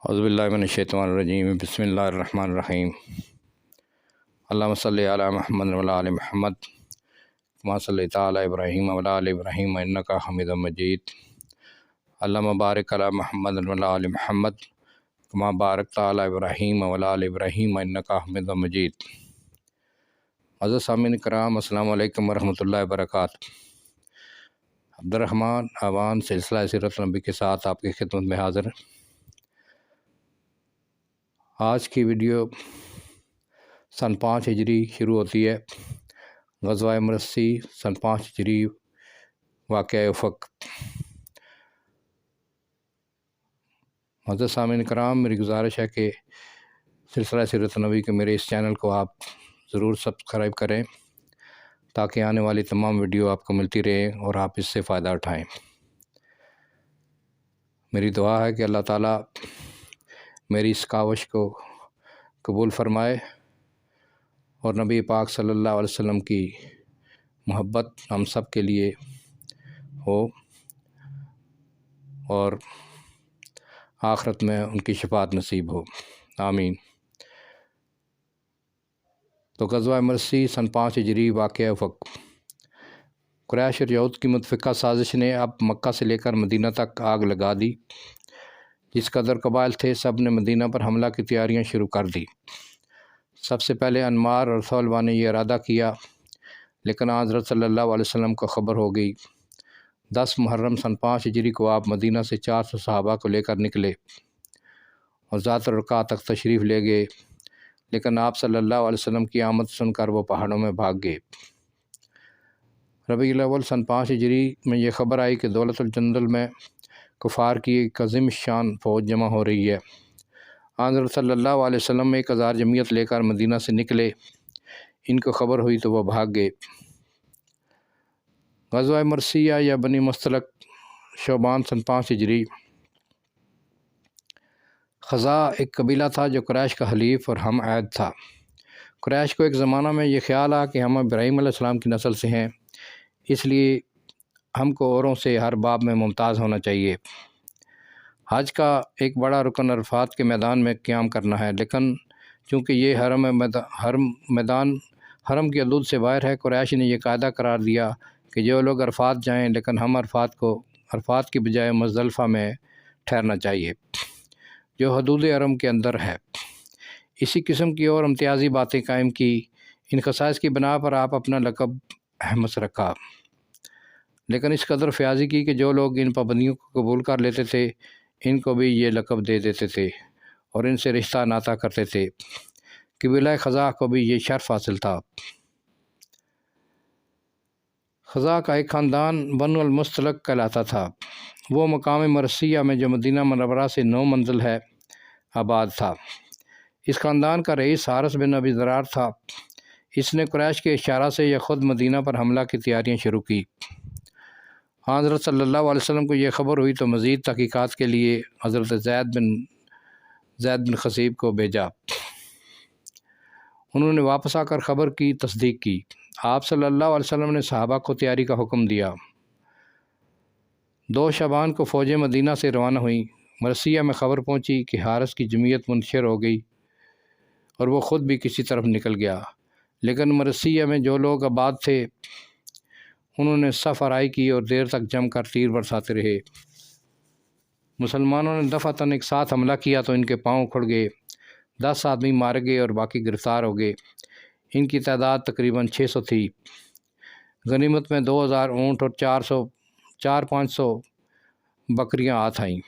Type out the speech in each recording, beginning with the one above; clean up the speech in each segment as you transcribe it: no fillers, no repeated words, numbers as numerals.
اعوذ باللہ من الشیطان الرجیم بسم اللہ الرحمن الرحیم اللہم صلی علی محمد وعلی آل محمد کما صلیت علی ابراہیم وعلی آل ابراہیم انک حمید مجید اللہم بارک علی محمد وعلی آل محمد کما بارکت علی ابراہیم وعلی آل ابراہیم انک حمید مجید۔ معزز سامعین کرام، السلام علیکم ورحمۃ اللہ وبرکاتہ۔ عبدالرحمن اعوان سلسلہ سیرت نبی کے ساتھ آپ کی خدمت میں حاضر۔ آج کی ویڈیو سن 5 ہجری شروع ہوتی ہے۔ غزوہ مرسی سن 5 ہجری، واقعہ افق۔ معزز سامعین کرام، میری گزارش ہے کہ سلسلہ سیرت نبی کے میرے اس چینل کو آپ ضرور سبسکرائب کریں تاکہ آنے والی تمام ویڈیو آپ کو ملتی رہیں اور آپ اس سے فائدہ اٹھائیں۔ میری دعا ہے کہ اللہ تعالیٰ میری اس کاوش کو قبول فرمائے اور نبی پاک صلی اللہ علیہ وسلم کی محبت ہم سب کے لیے ہو اور آخرت میں ان کی شفاعت نصیب ہو، آمین۔ تو غزوہ مرسی سن 5 ہجری، واقعہ افق۔ قریش اور یہود کی متفقہ سازش نے اب مکہ سے لے کر مدینہ تک آگ لگا دی۔ جس قدر قبائل تھے سب نے مدینہ پر حملہ کی تیاریاں شروع کر دی۔ سب سے پہلے انمار اور ثعلبہ نے یہ ارادہ کیا، لیکن حضرت صلی اللہ علیہ وسلم کو خبر ہو گئی۔ 10 محرم سن 5 ہجری کو آپ مدینہ سے 400 صحابہ کو لے کر نکلے اور ذات الرقاع تک تشریف لے گئے، لیکن آپ صلی اللہ علیہ وسلم کی آمد سن کر وہ پہاڑوں میں بھاگ گئے۔ ربیع الاول سن 5 ہجری میں یہ خبر آئی کہ دولت الجندل میں کفار کی ایک عظیم شان فوج جمع ہو رہی ہے۔ حضرت صلی اللہ علیہ وسلم 1000 جمعیت لے کر مدینہ سے نکلے۔ ان کو خبر ہوئی تو وہ بھاگ گئے۔ غزوہ مرسیہ یا بنی مستلق شعبان سن 5 ہجری۔ خزاع ایک قبیلہ تھا جو قریش کا حلیف اور ہم عہد تھا۔ قریش کو ایک زمانہ میں یہ خیال آیا کہ ہم ابراہیم علیہ السلام کی نسل سے ہیں، اس لیے ہم کو اوروں سے ہر باب میں ممتاز ہونا چاہیے۔ حج کا ایک بڑا رکن عرفات کے میدان میں قیام کرنا ہے، لیکن چونکہ یہ حرم کی حدود سے باہر ہے، قریش نے یہ قاعدہ قرار دیا کہ جو لوگ عرفات جائیں، لیکن ہم عرفات کی بجائے مزدلفہ میں ٹھہرنا چاہیے جو حدود حرم کے اندر ہے۔ اسی قسم کی اور امتیازی باتیں قائم کی۔ ان خصائص کی بنا پر آپ اپنا لقب احمس رکھا، لیکن اس قدر فیاضی کی کہ جو لوگ ان پابندیوں کو قبول کر لیتے تھے ان کو بھی یہ لقب دے دیتے تھے اور ان سے رشتہ ناتا کرتے تھے۔ قبیلہ خزاع کو بھی یہ شرف حاصل تھا۔ خزاع کا ایک خاندان بنو المستلق کہلاتا تھا۔ وہ مقام مرثیہ میں جو مدینہ منورہ سے 9 منزل ہے آباد تھا۔ اس خاندان کا رئیس حارث بن ابی ضرار تھا۔ اس نے قریش کے اشارہ سے یا خود مدینہ پر حملہ کی تیاریاں شروع کی۔ حضرت صلی اللہ علیہ وسلم کو یہ خبر ہوئی تو مزید تحقیقات کے لیے حضرت زید بن خصیب کو بھیجا۔ انہوں نے واپس آ کر خبر کی تصدیق کی۔ آپ صلی اللہ علیہ وسلم نے صحابہ کو تیاری کا حکم دیا۔ 2 شعبان کو فوجیں مدینہ سے روانہ ہوئیں۔ مرثیہ میں خبر پہنچی کہ حارث کی جمعیت منتشر ہو گئی اور وہ خود بھی کسی طرف نکل گیا، لیکن مرثیہ میں جو لوگ آباد تھے انہوں نے صف آرائی کی اور دیر تک جم کر تیر برساتے رہے۔ مسلمانوں نے دفعتاً ایک ساتھ حملہ کیا تو ان کے پاؤں اکھڑ گئے۔ 10 آدمی مارے گئے اور باقی گرفتار ہو گئے۔ ان کی تعداد تقریباً 600 تھی۔ غنیمت میں 2000 اونٹ اور 4-500 بکریاں ہاتھ آئیں۔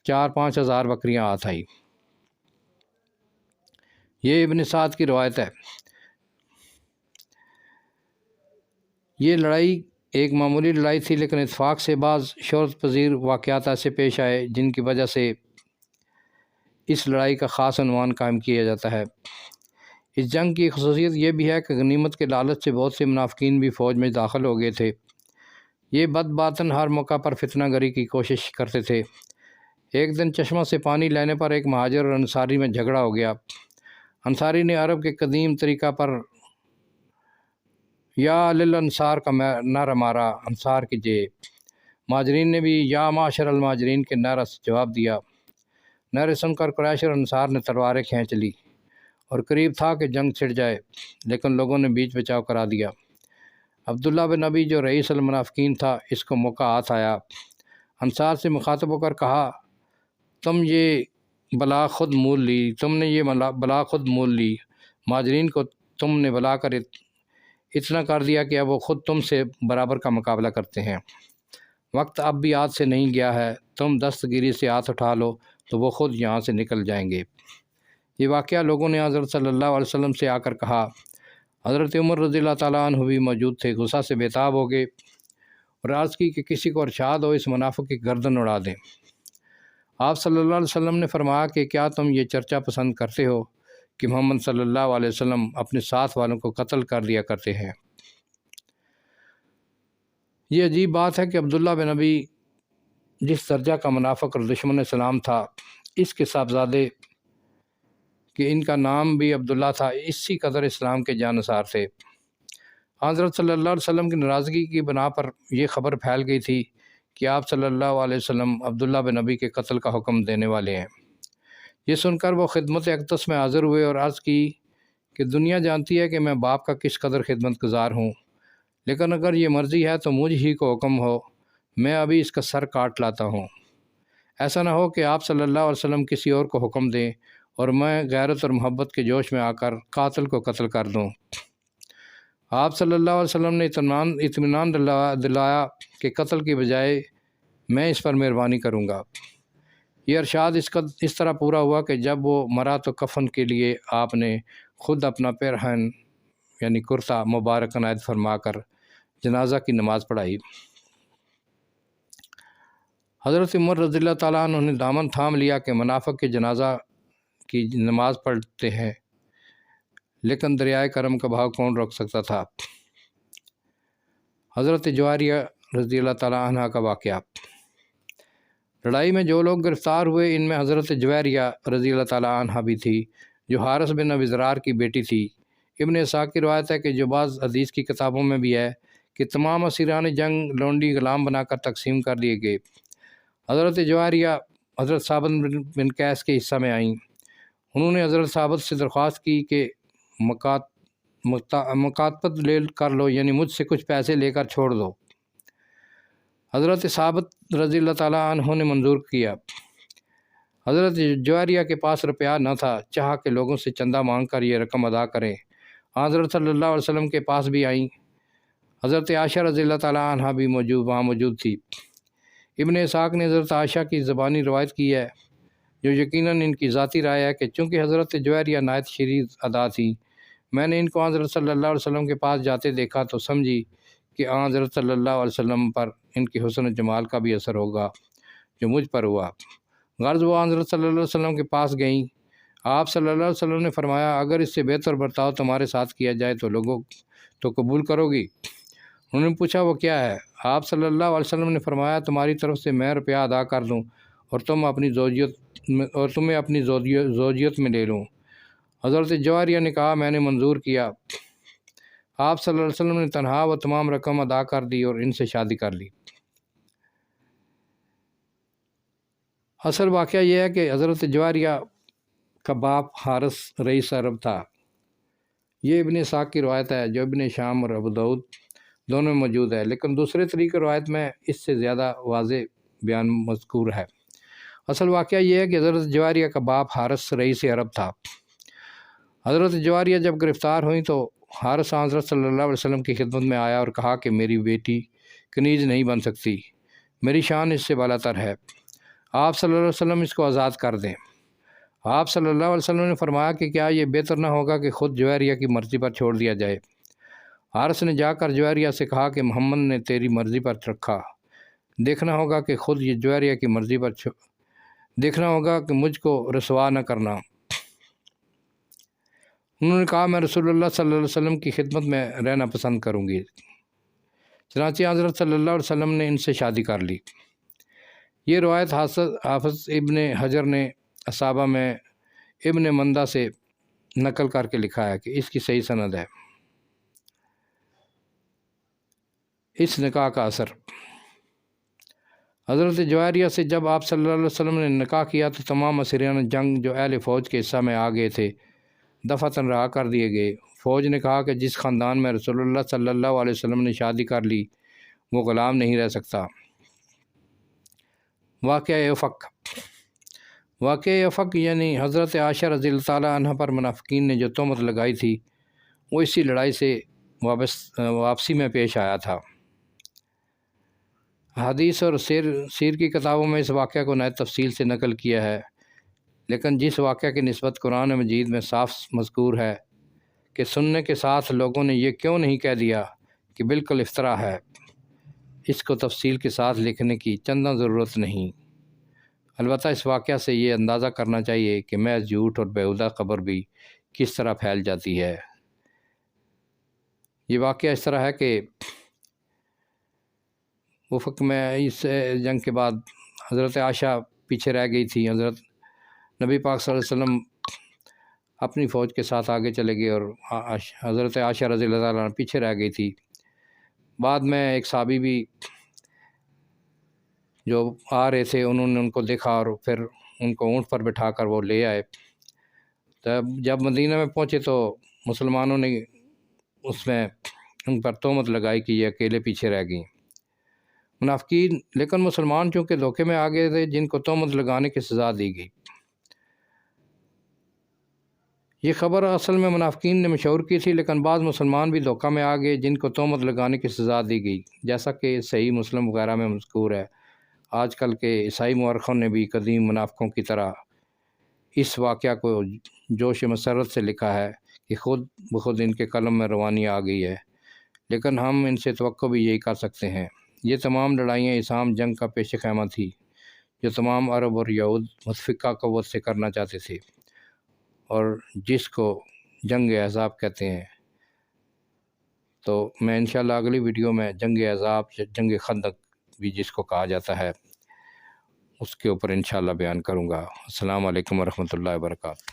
4-5 ہزار بکریاں ہاتھ آئیں۔ یہ ابن سعد کی روایت ہے۔ یہ لڑائی ایک معمولی لڑائی تھی، لیکن اتفاق سے بعض شہرت پذیر واقعات ایسے پیش آئے جن کی وجہ سے اس لڑائی کا خاص عنوان قائم کیا جاتا ہے۔ اس جنگ کی خصوصیت یہ بھی ہے کہ غنیمت کے لالچ سے بہت سے منافقین بھی فوج میں داخل ہو گئے تھے۔ یہ بد باطن ہر موقع پر فتنہ گری کی کوشش کرتے تھے۔ ایک دن چشمہ سے پانی لینے پر ایک مہاجر اور انصاری میں جھگڑا ہو گیا۔ انصاری نے عرب کے قدیم طریقہ پر یا للانصار کا نعرہ مارا، انصار کی جے۔ مہاجرین نے بھی یا معاشر المہاجرین کے نعرہ سے جواب دیا۔ نعرے سن کر قریش اور انصار نے تلواریں کھینچ لی اور قریب تھا کہ جنگ چھڑ جائے، لیکن لوگوں نے بیچ بچاؤ کرا دیا۔ عبداللہ بن ابی جو رئیس المنافقین تھا، اس کو موقع ہاتھ آیا۔ انصار سے مخاطب ہو کر کہا، تم نے یہ بلا خود مول لی، مہاجرین کو تم نے بلا کر اتنا کر دیا کہ اب وہ خود تم سے برابر کا مقابلہ کرتے ہیں۔ وقت اب بھی ہاتھ سے نہیں گیا ہے، تم دستگیری سے ہاتھ اٹھا لو تو وہ خود یہاں سے نکل جائیں گے۔ یہ واقعہ لوگوں نے حضرت صلی اللہ علیہ وسلم سے آ کر کہا۔ حضرت عمر رضی اللہ تعالیٰ عنہ بھی موجود تھے، غصہ سے بے تاب ہو گئے اور عرض کی کہ کسی کو ارشاد ہو اس منافق کی گردن اڑا دیں۔ آپ صلی اللہ علیہ وسلم نے فرمایا کہ کیا تم یہ چرچا پسند کرتے ہو کہ محمد صلی اللہ علیہ وسلم اپنے ساتھ والوں کو قتل کر دیا کرتے ہیں؟ یہ عجیب بات ہے کہ عبداللہ بن ابی جس درجہ کا منافق اور دشمن اسلام تھا، اس کے صاحبزادے کہ ان کا نام بھی عبداللہ تھا، اسی قدر اسلام کے جانثار تھے۔ حضرت صلی اللہ علیہ وسلم کی ناراضگی کی بنا پر یہ خبر پھیل گئی تھی کہ آپ صلی اللہ علیہ وسلم عبداللہ بن ابی کے قتل کا حکم دینے والے ہیں۔ یہ سن کر وہ خدمت اقدس میں حاضر ہوئے اور عرض کی کہ دنیا جانتی ہے کہ میں باپ کا کس قدر خدمت گزار ہوں، لیکن اگر یہ مرضی ہے تو مجھ ہی کو حکم ہو، میں ابھی اس کا سر کاٹ لاتا ہوں۔ ایسا نہ ہو کہ آپ صلی اللہ علیہ وسلم کسی اور کو حکم دیں اور میں غیرت اور محبت کے جوش میں آ کر قاتل کو قتل کر دوں۔ آپ صلی اللہ علیہ وسلم نے اطمینان دلایا کہ قتل کی بجائے میں اس پر مہربانی کروں گا۔ یہ ارشاد اس طرح پورا ہوا کہ جب وہ مرا تو کفن کے لیے آپ نے خود اپنا پیرہن یعنی کرتا مبارک عنایت فرما کر جنازہ کی نماز پڑھائی۔ حضرت عمر رضی اللہ تعالیٰ عنہ نے دامن تھام لیا کہ منافق کے جنازہ کی نماز پڑھتے ہیں، لیکن دریائے کرم کا بہاؤ کون روک سکتا تھا؟ حضرت جویریہ رضی اللہ تعالیٰ عنہ کا واقعہ۔ لڑائی میں جو لوگ گرفتار ہوئے ان میں حضرت جویریہ رضی اللہ تعالیٰ عنہ بھی تھی، جو حارث بن ابی ذرار کی بیٹی تھی۔ ابن اسحاق کی روایت ہے کہ جو بعض حدیث کی کتابوں میں بھی ہے کہ تمام اسیران جنگ لونڈی غلام بنا کر تقسیم کر دیے گئے۔ حضرت جویریہ حضرت ثابت بن قیس کے حصہ میں آئیں۔ انہوں نے حضرت ثابت سے درخواست کی کہ مکاتبت لے کر لو، یعنی مجھ سے کچھ پیسے لے کر چھوڑ دو۔ حضرت ثابت رضی اللہ تعالیٰ عنہ نے منظور کیا۔ حضرت جویریہ کے پاس روپیہ نہ تھا، چاہا کہ لوگوں سے چندہ مانگ کر یہ رقم ادا کریں۔ حضرت صلی اللہ علیہ وسلم کے پاس بھی آئیں۔ حضرت عائشہ رضی اللہ تعالیٰ عنہ بھی وہاں موجود تھی۔ ابن اسحاق نے حضرت عائشہ کی زبانی روایت کی ہے، جو یقیناً ان کی ذاتی رائے ہے کہ چونکہ حضرت جویریہ نہایت شریف ادا تھی، میں نے ان کو حضرت صلی اللہ علیہ وسلم کے پاس جاتے دیکھا تو سمجھی کہ حضرت صلی اللہ علیہ وسلم پر ان کے حسن و جمال کا بھی اثر ہوگا جو مجھ پر ہوا۔ غرض وہ حضرت صلی اللہ علیہ وسلم کے پاس گئیں۔ آپ صلی اللہ علیہ وسلم نے فرمایا، اگر اس سے بہتر برتاؤ تمہارے ساتھ کیا جائے تو لوگوں تو قبول کرو گی؟ انہوں نے پوچھا وہ کیا ہے؟ آپ صلی اللہ علیہ وسلم نے فرمایا، تمہاری طرف سے میں روپیہ ادا کر دوں اور تمہیں اپنی زوجیت میں لے لوں۔ حضرت جویریہ نے کہا، میں نے منظور کیا۔ آپ صلی اللہ علیہ وسلم نے تنہا و تمام رقم ادا کر دی اور ان سے شادی کر لی۔ اصل واقعہ یہ ہے کہ حضرت جویریہ کا باپ حارث رئیس عرب تھا۔ یہ ابن اسحاق کی روایت ہے، جو ابن شام اور ابو داؤد دونوں میں موجود ہے، لیکن دوسرے طریقے روایت میں اس سے زیادہ واضح بیان مذکور ہے۔ اصل واقعہ یہ ہے کہ حضرت جویریہ کا باپ حارث رئیس عرب تھا۔ حضرت جویریہ جب گرفتار ہوئیں تو حارث حضرت صلی اللہ علیہ وسلم کی خدمت میں آیا اور کہا کہ میری بیٹی کنیز نہیں بن سکتی، میری شان اس سے بالا تر ہے، آپ صلی اللہ علیہ وسلم اس کو آزاد کر دیں۔ آپ صلی اللہ علیہ وسلم نے فرمایا کہ کیا یہ بہتر نہ ہوگا کہ خود جویریہ کی مرضی پر چھوڑ دیا جائے؟ حارث نے جا کر جویریہ سے کہا کہ محمد نے تیری مرضی پر رکھا، دیکھنا ہوگا کہ خود یہ جویریہ کی مرضی پر دیکھنا ہوگا کہ مجھ کو رسوا نہ کرنا۔ انہوں نے کہا، میں رسول اللہ صلی اللہ علیہ وسلم کی خدمت میں رہنا پسند کروں گی۔ چنانچہ حضرت صلی اللہ علیہ وسلم نے ان سے شادی کر لی۔ یہ روایت حافظ ابن حجر نے اصابہ میں ابن مندہ سے نقل کر کے لکھا ہے کہ اس کی صحیح سند ہے۔ اس نکاح کا اثر۔ حضرت جویریہ سے جب آپ صلی اللہ علیہ وسلم نے نکاح کیا تو تمام اسیران جنگ جو اہل فوج کے حصہ میں آ گئے تھے دفعتاً رہا کر دیے گئے۔ فوج نے کہا کہ جس خاندان میں رسول اللہ صلی اللہ علیہ وسلم نے شادی کر لی وہ غلام نہیں رہ سکتا۔ واقعہ افق یعنی حضرت عائشہ رضی اللہ تعالیٰ عنہ پر منافقین نے جو تہمت لگائی تھی وہ اسی لڑائی سے واپسی میں پیش آیا تھا۔ حدیث اور سیر کی کتابوں میں اس واقعہ کو نہایت تفصیل سے نقل کیا ہے، لیکن جس واقعہ کی نسبت قرآن مجید میں صاف مذکور ہے کہ سننے کے ساتھ لوگوں نے یہ کیوں نہیں کہہ دیا کہ بالکل افطرا ہے، اس کو تفصیل کے ساتھ لکھنے کی چنداں ضرورت نہیں۔ البتہ اس واقعہ سے یہ اندازہ کرنا چاہیے کہ محض جھوٹ اور بیہودہ خبر بھی کس طرح پھیل جاتی ہے۔ یہ واقعہ اس طرح ہے کہ افق میں اس جنگ کے بعد حضرت عائشہ پیچھے رہ گئی تھی۔ حضرت نبی پاک صلی اللہ علیہ وسلم اپنی فوج کے ساتھ آگے چلے گئے اور حضرت عائشہ رضی اللہ تعالیٰ عنہ پیچھے رہ گئی تھی۔ بعد میں ایک صحابی بھی جو آ رہے تھے انہوں نے ان کو دیکھا اور پھر ان کو اونٹ پر بٹھا کر وہ لے آئے۔ جب مدینہ میں پہنچے تو مسلمانوں نے اس میں ان پر تہمت لگائی کہ یہ اکیلے پیچھے رہ گئیں منافقین، لیکن مسلمان چونکہ دھوکے میں آ گئے تھے جن کو تہمت لگانے کی سزا دی گئی۔ یہ خبر اصل میں منافقین نے مشہور کی تھی، لیکن بعض مسلمان بھی دھوکہ میں آ گئے جن کو تہمت لگانے کی سزا دی گئی، جیسا کہ صحیح مسلم وغیرہ میں مذکور ہے۔ آج کل کے عیسائی مورخوں نے بھی قدیم منافقوں کی طرح اس واقعہ کو جوش مسرت سے لکھا ہے کہ خود بخود ان کے قلم میں روانی آ گئی ہے، لیکن ہم ان سے توقع بھی یہی کر سکتے ہیں۔ یہ تمام لڑائیاں اس عام جنگ کا پیش خیمہ تھی جو تمام عرب اور یہود متفقہ قوت سے کرنا چاہتے تھے، اور جس کو جنگ احزاب کہتے ہیں۔ تو میں انشاءاللہ اگلی ویڈیو میں جنگ احزاب، جنگ خندق بھی جس کو کہا جاتا ہے، اس کے اوپر انشاءاللہ بیان کروں گا۔ السلام علیکم ورحمۃ اللہ وبرکاتہ۔